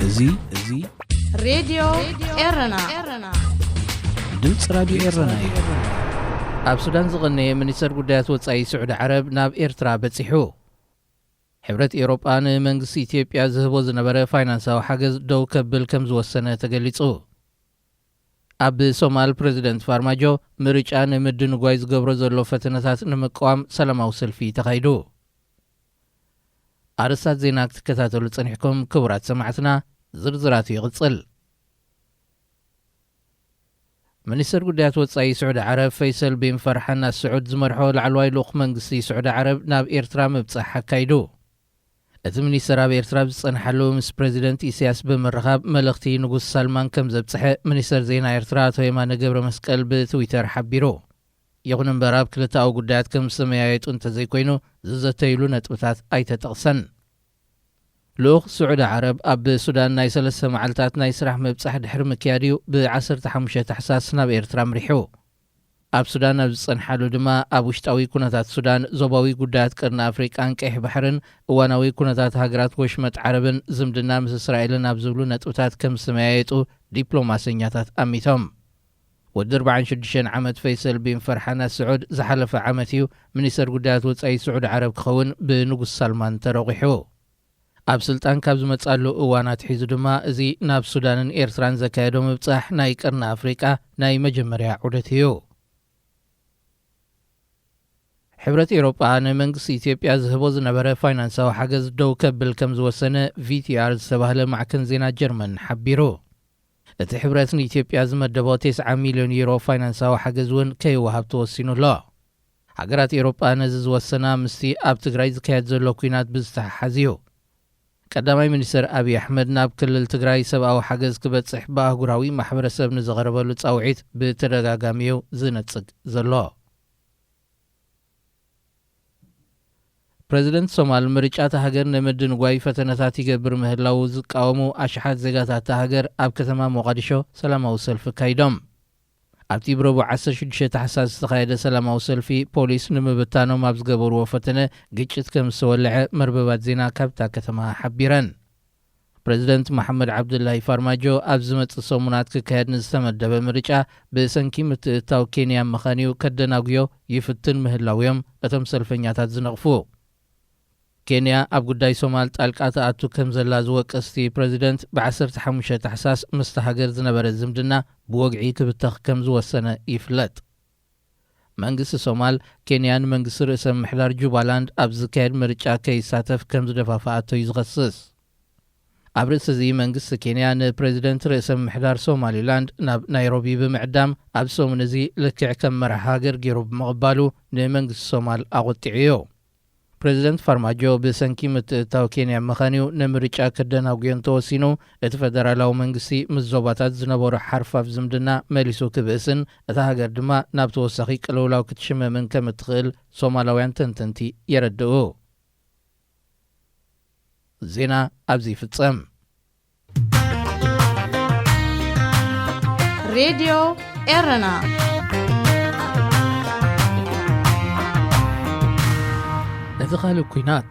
እዙይ ሬድዮ ኤረና ድምጽ ራዲዮ ኤረና እዩ። ኣብ ሱዳን ዝቕነየ ሚኒስተር ጉዳያት ወጻኢ ስዑድ ዓረብ ናብ ኤርትራ በፂሑ። ሕብረት ኤውሮጳ ንመንግስቲ ኢትዮጵያ ዝህቦ ዝነበረ ፋይናንሳዊ ሓገዝ ደው ከብል ከም ዝወሰነ ተገሊጹ። ኣብ ሶማል ፕሬዚደንት ፋርማጆ ምርጫ ንምድንጓይ ዝገብሮ ዘሎ ፈተነታት ንምቅዋም ሰላማዊ ሰልፊ ተኻይዱ። ኣርስታት ዜና ክትከታተሉ ጸኒሕኩም ክቡራት ሰማዕትና ዝርዝራት ይቕጽል። ሚኒስተር ጉዳያት ወጻኢ ስዑድ ዓረብ ፈይሰል ቢን ፈርሓን ኣስዑድ ዝመርሖ ላዕለዋይ ልኡኽ መንግስቲ ስዑድ ዓረብ ናብ ኤርትራ ምብጻሕ ኣካይዱ። እቲ ሚኒስተር ኣብ ኤርትራ ዝጸንሓሉ ምስ ፕሬዚደንት ኢሳያስ ብምርኻብ መልእኽቲ ንጉስ ሳልማን ከም ዘብጽሐ ሚኒስተር ዜና ኤርትራ ኣቶ የማነ ገብረ መስቀል ብትዊተር ሓቢሩ። ይኹን እምበር ኣብ ክልተኣዊ ጉዳያት ከም ዝተመያየጡ እንተዘይኮይኑ ዝዘተይሉ ነጥብታት ኣይተጠቕሰን። ልኡኽ ስዑድ ዓረብ ኣብ ሱዳን ናይ 3 መዓልታት ናይ ስራሕ ምብጻሕ ድሕሪ ምክያድዩ ብ15 ታሕሳስ ናብ ኤርትራ ምሪሑ። ኣብ ሱዳን ኣብ ዝጸንሓሉ ድማ ኣብ ውሽጣዊ ኩነታት ሱዳን፣ ዞባዊ ጉዳያት ቀርኒ ኣፍሪቃን ቀይሕ ባሕርን እዋናዊ ኩነታት ሃገራት ወሽመጥ ዓረብን ዝምድና ምስ እስራኤልን ኣብ ዝብሉ ነጥብታት ከም ዝተመያየጡ ዲፕሎማሰኛታት ኣሚቶም። ወዲ 46 ዓመት ፈይሰል ቢን ፈርሓን ኣስዑድ ዝሓለፈ ዓመት እዩ ሚኒስተር ጉዳያት ወጻኢ ስዑድ ዓረብ ክኸውን ብንጉስ ሳልማን ተረቂሑ። ኣብ ስልጣን ካብ ዝመጻሉ እዋናት ሒዙ ድማ እዚ ናብ ሱዳንን ኤርትራን ዘካየዶ ምብጻሕ ናይ ቀርኒ ኣፍሪቃ ናይ መጀመርያ ዑደት እዩ። ሕብረት ኤውሮጳ ንመንግስቲ ኢትዮጵያ ዝህቦ ዝነበረ ፋይናንሳዊ ሓገዝ ደው ከብል ከም ዝወሰነ ቪቲአር ዝተባህለ ማዕከን ዜና ጀርመን ሓቢሩ። እቲ ሕብረት ንኢትዮጵያ ዝመደቦ 90 ሚልዮን ዩሮ ፋይናንሳዊ ሓገዝ እውን ከይወሃብ ተወሲኑ ኣሎ። ሃገራት ኤውሮጳ ነዚ ዝወሰና ምስቲ ኣብ ትግራይ ዝካየድ ዘሎ ኩናት ብዝተሓሓዝ እዩ። ቀዳማይ ሚኒስተር ኣብዪ ኣሕመድ ናብ ክልል ትግራይ ሰብኣዊ ሓገዝ ክበጽሕ ብኣህጉራዊ ማሕበረሰብ ንዝቐረበሉ ጻውዒት ብተደጋጋሚ እዩ ዝነጽግ ዘሎ። ፕሬዚደንት ሶማል ምርጫ ሃገር ንምድንጓይ ፈተነታት ይገብር ምህላው ዝቃወሙ ኣሽሓት ዜጋታት ሃገር ኣብ ከተማ ሞቃዲሾ ሰላማዊ ሰልፊ ካይዶም። ኣብቲ ብረቡዕ 16 ታሕሳስ ዝተኻየደ ሰላማዊ ሰልፊ ፖሊስ ንምብታኖም ኣብ ዝገበርዎ ፈተነ ግጭት ከም ዝተወልዐ መርበባት ዜና ካብታ ከተማ ሓቢረን። ፕሬዚደንት መሐመድ ዓብዱላሂ ፋርማጆ ኣብ ዝመጽእ ሰሙናት ክካየድ ንዝተመደበ ምርጫ ብሰንኪ ምትእታው ኬንያ መኻንዩ ከደናጉዮ ይፍትን ምህላው እዮም እቶም ሰልፈኛታት ዝነቕፉ። ኬንያ ኣብ ጉዳይ ሶማል ጣልቃ ተኣቱ ከም ዘላ ዝወቀስቲ ፕሬዚደንት ብ15 ታሕሳስ ምስቲ ሃገር ዝነበረ ዝምድና ብወግዒ ክብተኽ ከም ዝወሰነ ይፍለጥ። መንግስቲ ሶማል ኬንያን መንግስቲ ርእሰ ምሕዳር ጁባላንድ ኣብ ዝካየድ ምርጫ ከይሳተፍ ከም ዝደፋፍኣቶ እዩ ዝኸስስ። ኣብ ርእሲ እዚ መንግስቲ ኬንያ ንፕሬዚደንት ርእሰ ምሕዳር ሶማሊላንድ ናብ ናይሮቢ ብምዕዳም ኣብ ሰሙን እዚ ልክዕ ከም መራሒ ሃገር ገይሩ ብምቕባሉ ንመንግስቲ ሶማል ኣቝጢዑ እዩ። ፕሬዚደንት ፋርማጆ ብሰንኪ ምትእታው ኬንያ መኻንዩ ንምርጫ ከደናጉዮን ተወሲኑ እቲ ፈደራላዊ መንግስቲ ምስ ዞባታት ዝነበሩ ሓርፋፍ ዝምድና መሊሱ ክብእስን እታ ሃገር ድማ ናብ ተወሳኺ ቅልውላው ክትሽመምን ከም እትኽእል ሶማላውያን ተንተንቲ የረድኡ። ዜና ኣብዚ ይፍጸም። ሬድዮ ኤረና እቲ ኻልእ ኩናት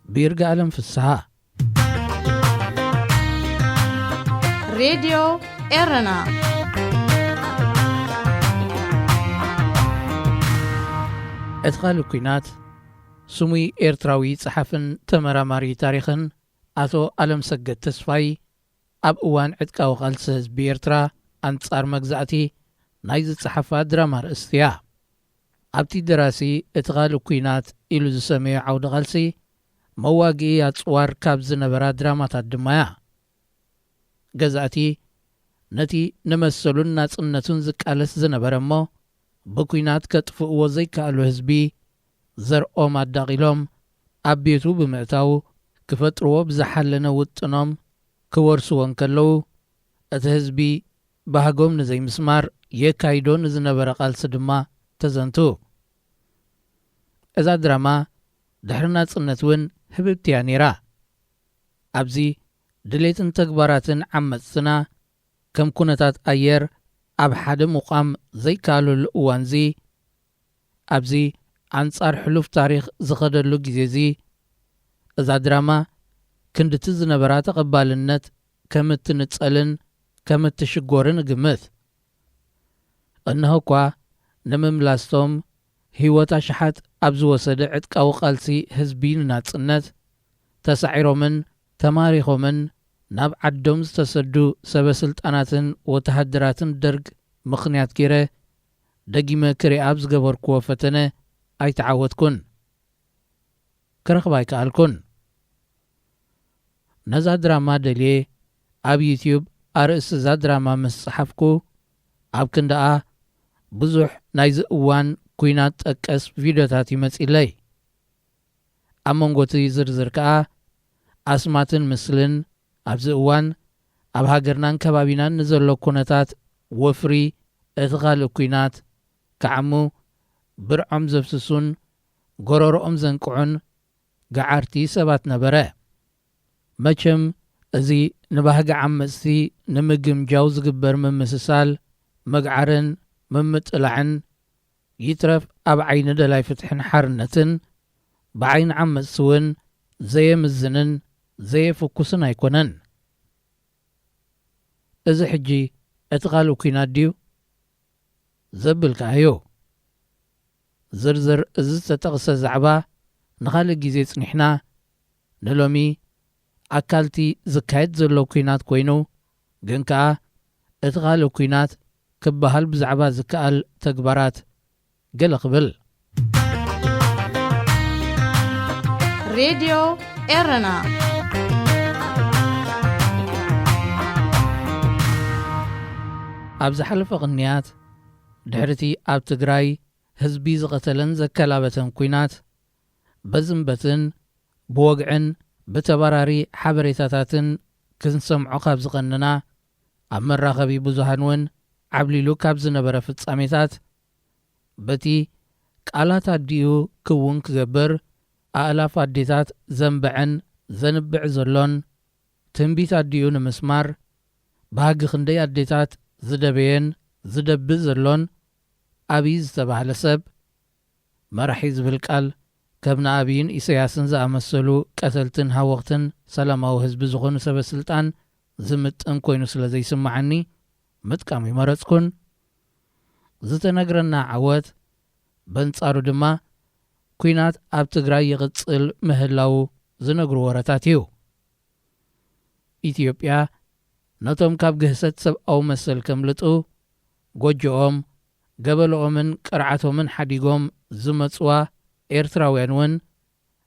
ብይርጋ ዓለም ፍስሓ ሬድዮ ኤረና እቲ ኻልእ ኩናት ስሙይ ኤርትራዊ ጸሓፍን ተመራማሪ ታሪኽን ኣቶ ዓለም ሰገድ ተስፋይ ኣብ እዋን ዕጥቃዊ ቃልሲ ህዝቢ ኤርትራ ኣንጻር መግዛእቲ ናይ ዝጸሓፋ ድራማ ርእስቲ እያ። ኣብቲ ደራሲ እቲ ኻልእ ኩናት ኢሉ ዝሰመዮ ዓውዲ ቓልሲ መዋግኢ ኣጽዋር ካብ ዝነበራ ድራማታት ድማ እያ። ገዛእቲ ነቲ ንመሰሉን ናጽነቱን ዝቃለስ ዝነበረ እሞ ብኩናት ከጥፍእዎ ዘይከኣሉ ህዝቢ ዘርኦም ኣዳቒሎም ኣብ ቤቱ ብምእታው ክፈጥርዎ ብዝሓለነ ውጥኖም ክወርስዎ እንከለዉ እቲ ህዝቢ ባህጎም ንዘይምስማር የካይዶ ንዝነበረ ቓልሲ ድማ ተዘንቱ። እዛ ድራማ ድሕሪ ናጽነት እውን ህብብቲ እያ ነይራ። ኣብዚ ድሌትን ተግባራትን ዓመፅትና ከም ኩነታት ኣየር ኣብ ሓደ ሙቓም ዘይከኣለሉ እዋንዚ ኣብዚ ኣንጻር ሕሉፍ ታሪኽ ዝኸደሉ ጊዜ እዚ እዛ ድራማ ክንድቲ ዝነበራ ተቐባልነት ከም እትንጸልን ከም እትሽጎርን ግምት እነሆ እኳ ንምምላስቶም ህይወት ኣሽሓት ኣብ ዝወሰደ ዕጥቃዊ ቃልሲ ህዝቢ ንናጽነት ተሳዒሮምን ተማሪኾምን ናብ ዓዶም ዝተሰዱ ሰበስልጣናትን ወተሃደራትን ደርግ ምኽንያት ገይረ ደጊመ ክሪኣ ኣብ ዝገበርክዎ ፈተነ ኣይተዓወትኩን ክረኽባ ኣይከኣልኩን ነዛ ድራማ ደልየ ኣብ ዩትዩብ ኣርእስቲ እዛ ድራማ ምስ ፀሓፍኩ ኣብ ክንደኣ ብዙሕ ናይዚ እዋን ኩናት ጠቀስ ቪድዮታት ይመጺለይ ኣብ መንጎቲ ዝርዝር ከኣ ኣስማትን ምስልን ኣብዚ እዋን ኣብ ሃገርናን ከባቢናን ንዘሎ ኩነታት ወፍሪ እቲ ካልእ ኩናት ከዓሙ ብርዖም ዘብስሱን ጎረሮኦም ዘንቅዑን ገዓርቲ ሰባት ነበረ መቸም እዚ ንባህጊ ዓመፅቲ ንምግምጃው ዝግበር ምምስሳል መግዓርን ምምጥላዕን ይትረፍ ኣብ ዓይኒ ደላይ ፍትሕን ሓርነትን ብዓይኒ ዓመፅቲ እውን ዘየምዝንን ዘየፍኩስን ኣይኮነን እዚ ሕጂ እቲ ካልእ ኩናት ድዩ ዘብልከኣዮ ዝርዝር እዚ ዝተጠቕሰ ዛዕባ ንኻልእ ግዜ ጽኒሕና ንሎሚ ኣካልቲ ዝካየድ ዘሎ ኩናት ኮይኑ ግን ከኣ እቲ ካልእ ኩናት ክበሃል ብዛዕባ ዝከኣል ተግባራት ገለ ክብል ሬድዮ ኤረና ኣብ ዝሓለፈ ቅንያት ድሕርቲ ኣብ ትግራይ ህዝቢ ዝቐተለን ዘከላበተን ኩናት በዝምበትን ብወግዕን ብተባራሪ ሓበሬታታትን ክንሰምዖ ካብ ዝቐንና ኣብ መራኸቢ ብዙሃን እውን ዓብሊሉ ካብ ዝነበረ ፍጻሜታት በቲ ቃላት ኣዲኡ ክውን ክገብር ኣእላፍ ኣዴታት ዘንብዐን ዘንብዕ ዘሎን ትንቢት ኣዲኡ ንምስማር ባህጊ ክንደይ ኣዴታት ዝደበየን ዝደብእ ዘሎን ኣብይ ዝተባህለ ሰብ መራሒ ዝብል ቃል ከም ንኣብይን ኢሳያስን ዝኣመሰሉ ቀተልትን ሃወቕትን ሰላማዊ ህዝቢ ዝኾኑ ሰበስልጣን ዝምጥን ኮይኑ ስለ ዘይስማዓኒ ምጥቃም ይመረጽኩን ዝተነግረና ዓወት በንጻሩ ድማ ኩናት ኣብ ትግራይ ይቕጽል ምህላው ዝነግሩ ወረታት እዩ ኢትዮጵያ ነቶም ካብ ግህሰት ሰብኣዊ መሰል ከምልጡ ጎጆኦም ገበሎኦምን ቅርዓቶምን ሓዲጎም ዝመጽዋ ኤርትራውያን እውን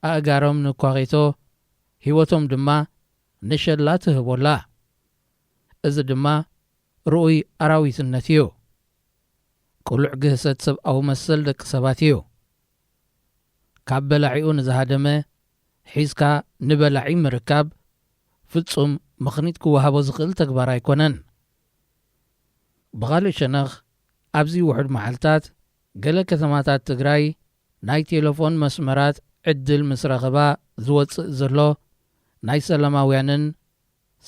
ኣእጋሮም ንኳኺቶ ህይወቶም ድማ ንሸላ ትህቦላ እዚ ድማ ርኡይ ኣራዊትነት እዩ ቁሉዕ ግህሰት ሰብኣዊ መሰል ደቂ ሰባት እዩ ካብ በላዒኡ ንዝሃደመ ሒዝካ ንበላዒ ምርካብ ፍጹም ምኽኒት ክወሃቦ ዝኽእል ተግባር ኣይኮነን ብኻልእ ሸነኽ ኣብዚ ውሕድ መዓልታት ገለ ከተማታት ትግራይ ናይ ቴሌፎን መስመራት ዕድል ምስ ረኸባ ዝወፅእ ዘሎ ናይ ሰላማውያንን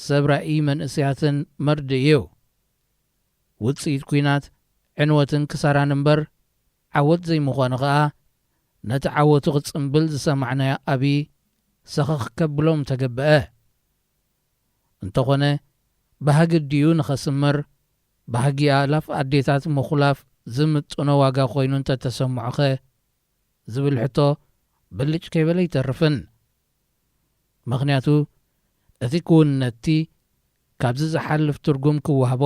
ሰብራኢ መንእስያትን መርዲ እዩ ውፅኢት ኩናት ዕንወትን ክሳራን እምበር ዓወት ዘይምዃኑ ኸኣ ነቲ ዓወቱ ኽጽምብል ዝሰማዕናዮ ኣብይ ሰኸኽ ከብሎም ተገብአ እንተኾነ ባህጊ ድዩ ንኸስምር ባህጊ ኣእላፍ ኣዴታት ምኹላፍ ዝምጥኖ ዋጋ ኾይኑ እንተተሰምዖኸ ዝብል ሕቶ ብልጭ ከይበለ ይተርፍን ምኽንያቱ እቲ ክውንነቲ ካብዚ ዝሓልፍ ትርጉም ክወሃቦ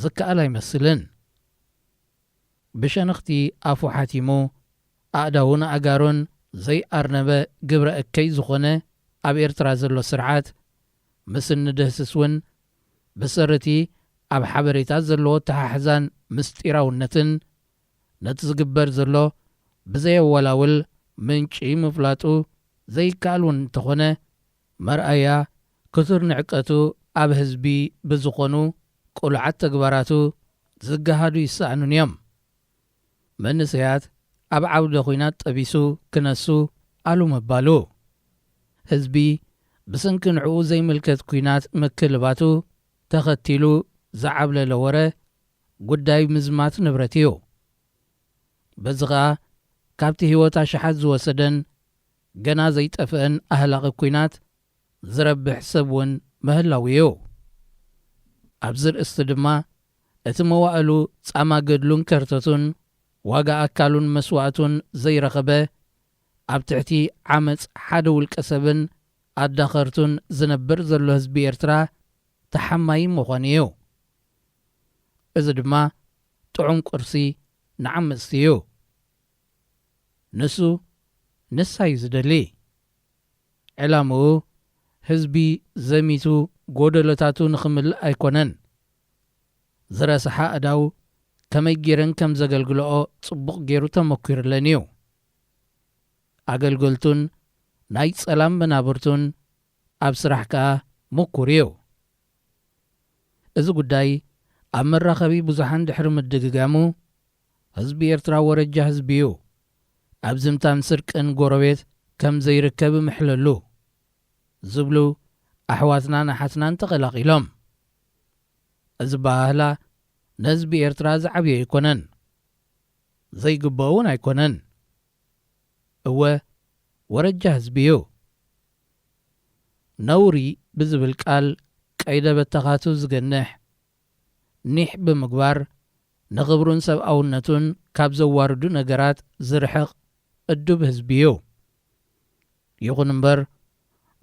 ዝከኣል ኣይመስልን ብሸንኽቲ ኣፉ ሓቲሙ ኣእዳውን ኣጋሮን ዘይኣርነበ ግብረ እከይ ዝኾነ ኣብ ኤርትራ ዘሎ ስርዓት ምስኒ ደህስስ እውን ብሰረቲ ኣብ ሓበሬታት ዘለዎ ተሓሕዛን ምስጢራውነትን ነቲ ዝግበር ዘሎ ብዘየወላውል ምንጪ ምፍላጡ ዘይከኣል እውን እንተኾነ መርኣያ ክቱር ንዕቀቱ ኣብ ህዝቢ ብዝኾኑ ቁልዓት ተግባራቱ ዝገሃዱ ይሰኣኑን እዮም መንእሰያት ኣብ ዓውደ ኹናት ጠቢሱ ክነሱ ኣሉ መባሉ ህዝቢ ብሰንኪ ንዕኡ ዘይምልከት ኩናት ምክልባቱ ተኸቲሉ ዝዓብለለ ወረ ጉዳይ ምዝማት ንብረት እዩ በዚ ኸኣ ካብቲ ህይወት ኣሽሓት ዝወሰደን ገና ዘይጠፍአን ኣህላቒ ኩናት ዝረብሕ ሰብ እውን ምህላው እዩ ኣብዚ ርእስቲ ድማ እቲ መዋእሉ ጻማ ገድሉን ከርተቱን ዋጋ ኣካሉን መስዋዕቱን ዘይረኸበ ኣብ ትሕቲ ዓመፅ ሓደ ውልቀ ሰብን ኣዳኸርቱን ዝነብር ዘሎ ህዝቢ ኤርትራ ተሓማይ ምዃኑ እዩ እዚ ድማ ጥዑም ቁርሲ ንዓመፅቲ እዩ ንሱ ንሳይ ዝደሊ ዕላምኡ ህዝቢ ዘሚቱ ጎደሎታቱ ንኽምልእ ኣይኮነን ዝረስሓ ኣዳው ከመይ ጌረን ከም ዘገልግልኦ ጽቡቕ ገይሩ ተመኲርለን እዩ ኣገልገልቱን ናይ ጸላም መናብርቱን ኣብ ስራሕ ከዓ ምኩር እዩ እዚ ጉዳይ ኣብ መራኸቢ ብዙሓን ድሕሪ ምድግጋሙ ህዝቢ ኤርትራ ወረጃ ህዝቢ እዩ ኣብ ዝምታን ስርቅን ጎረቤት ከም ዘይርከብ ምሕለሉ ዝብሉ ኣሕዋትና ናሓትናን ተቐላቒሎም እዚ ባህላ ንህዝቢ ኤርትራ ዝዓብዮ ኣይኮነን ዘይግብኦ እውን ኣይኮነን እወ ወረጃ ህዝቢ እዩ ነውሪ ብዝብል ቃል ቀይደ በተኻቱ ዝገንሕ ኒሕ ብምግባር ንኽብሩን ሰብኣውነቱን ካብ ዘዋርዱ ነገራት ዝርሕቕ እዱብ ህዝቢ እዩ ይኹን እምበር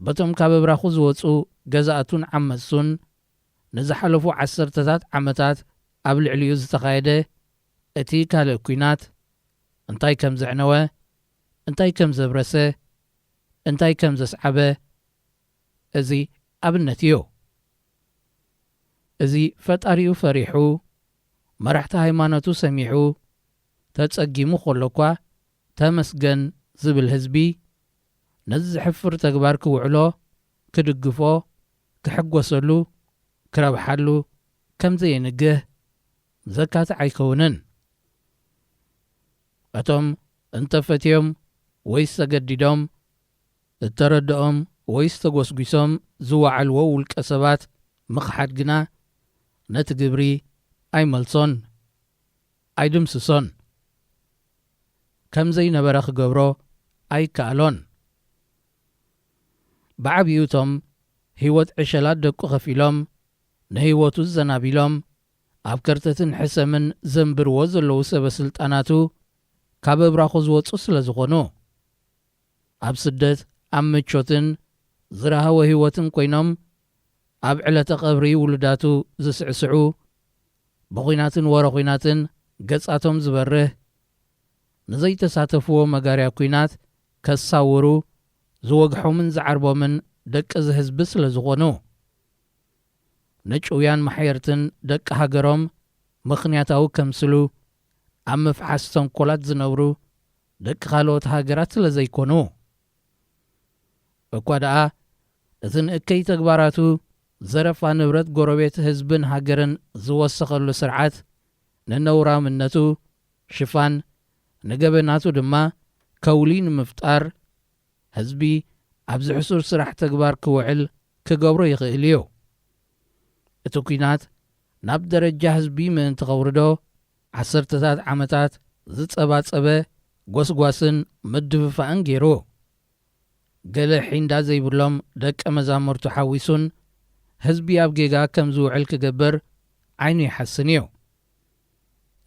በቶም ካብ እብራኹ ዝወፁ ገዛእቱን ዓመፅቱን ንዝሓለፉ ዓሰርተታት ዓመታት ኣብ ልዕሊኡ ዝተኻየደ እቲ ካልእ ኩናት እንታይ ከም ዘዕነወ እንታይ ከም ዘብረሰ እንታይ ከም ዘስዓበ እዚ ኣብነት እዩ እዚ ፈጣሪኡ ፈሪሑ መራሕቲ ሃይማኖቱ ሰሚሑ ተጸጊሙ ከሎ እኳ ተመስገን ዝብል ህዝቢ ነዚ ዝሕፍር ተግባር ክውዕሎ ክድግፎ ክሕጐሰሉ ክረብሓሉ ከም ዘየንግህ ዘካትዕ ኣይከውንን እቶም እንተፈትዮም ወይ ዝተገዲዶም እተረድኦም ወይ ዝተጐስጒሶም ዝዋዓልዎ ውልቀ ሰባት ምኽሓድ ግና ነቲ ግብሪ ኣይመልሶን ኣይድምስሶን ከም ዘይነበረ ክገብሮ ኣይከኣሎን ብዓብዩ እቶም ህይወት ዕሸላት ደቁ ኸፊሎም ንህይወቱ ዘናቢሎም ኣብ ከርተትን ሕሰምን ዘንብርዎ ዘለዉ ሰበስልጣናቱ ካብ እብራኹ ዝወፁ ስለ ዝኾኑ ኣብ ስደት ኣብ ምቾትን ዝረሃወ ህይወትን ኮይኖም ኣብ ዕለተ ቐብሪ ውሉዳቱ ዝስዕስዑ ብኹናትን ወረኹናትን ገጻቶም ዝበርህ ንዘይተሳተፍዎ መጋርያ ኩናት ከሳውሩ ዝወግሖምን ዝዓርቦምን ደቂ ዝህዝቢ ስለ ዝኾኑ ንጭውያን ማሕየርትን ደቂ ሃገሮም ምኽንያታዊ ከምስሉ ኣብ ምፍሓስ ተንኰላት ዝነብሩ ደቂ ካልኦት ሃገራት ስለ ዘይኮኑ እኳ ደኣ እቲ ንእከይ ተግባራቱ ዘረፋ ንብረት ጎረቤት ህዝብን ሃገርን ዝወሰኸሉ ስርዓት ንነውራምነቱ ሽፋን ንገበናቱ ድማ ከውሊ ንምፍጣር ህዝቢ ኣብ ዝሕሱር ስራሕ ተግባር ክውዕል ክገብሮ ይኽእል እዩ እቲ ኩናት ናብ ደረጃ ህዝቢ ምእንቲ ኸውርዶ ዓሰርተታት ዓመታት ዝጸባጸበ ጐስጓስን ምድፍፋእን ገይሩ ገለ ሒንዳ ዘይብሎም ደቀ መዛሙርቱ ሓዊሱን ህዝቢ ኣብ ጌጋ ከም ዝውዕል ክገብር ዓይኑ ይሓስን እዩ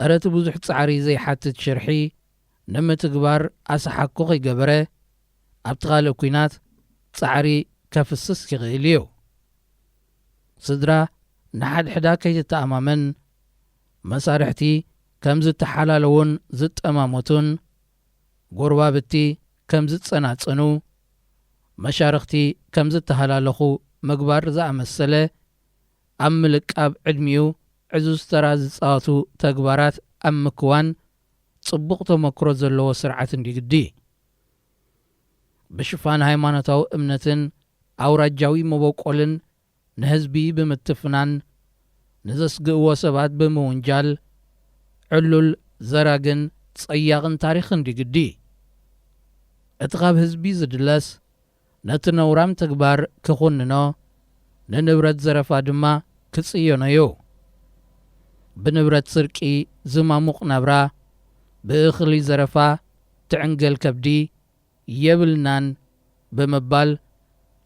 እረቲ ብዙሕ ጻዕሪ ዘይሓትት ሽርሒ ንምትግባር ኣሰሓኮ ኸይገበረ ኣብቲ ኻልእ ኩናት ጻዕሪ ከፍስስ ይኽእል እዩ ስድራ ንሓድሕዳ ከይትተኣማመን መሳርሕቲ ከም ዝተሓላለውን ዝጠማሞቱን ጐርባብቲ ከም ዝጸናጽኑ መሻርኽቲ ከም ዝተሃላለኹ ምግባር ዝኣመሰለ ኣብ ምልቃብ ዕድሚኡ ዕዙዝ ተራ ዝጻወቱ ተግባራት ኣብ ምክዋን ጽቡቕ ተመክሮ ዘለዎ ስርዓት እንዲግዲ ብሽፋን ሃይማኖታዊ እምነትን ኣውራጃዊ መበቆልን ንህዝቢ ብምትፍናን ንዘስግእዎ ሰባት ብምውንጃል ዕሉል ዘራግን ጸያቕን ታሪኽ እንዲግዲ እቲ ኻብ ህዝቢ ዝድለስ ነቲ ነውራም ተግባር ክኹንኖ ንንብረት ዘረፋ ድማ ክጽዮኖ እዩ ብንብረት ስርቂ ዝማሙቕ ናብራ ብእኽሊ ዘረፋ ትዕንገል ከብዲ የብልናን ብምባል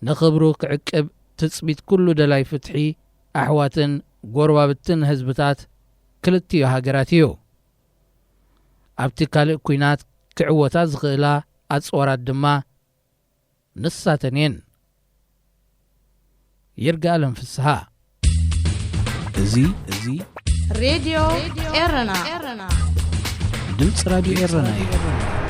ንኽብሩ ክዕቅብ ትጽቢት ኩሉ ደላይ ፍትሒ ኣሕዋትን ጎረባብትን ህዝብታት ክልቲዮ ሃገራት እዩ ኣብቲ ካልእ ኩናት ክዕወታ ዝኽእላ ኣጽዋራት ድማ ንሳተን እየን ይርጋለም ፍስሓ እዚ ሬድዮ ኤረና ድምፂ ራድዮ ኤረና እዩ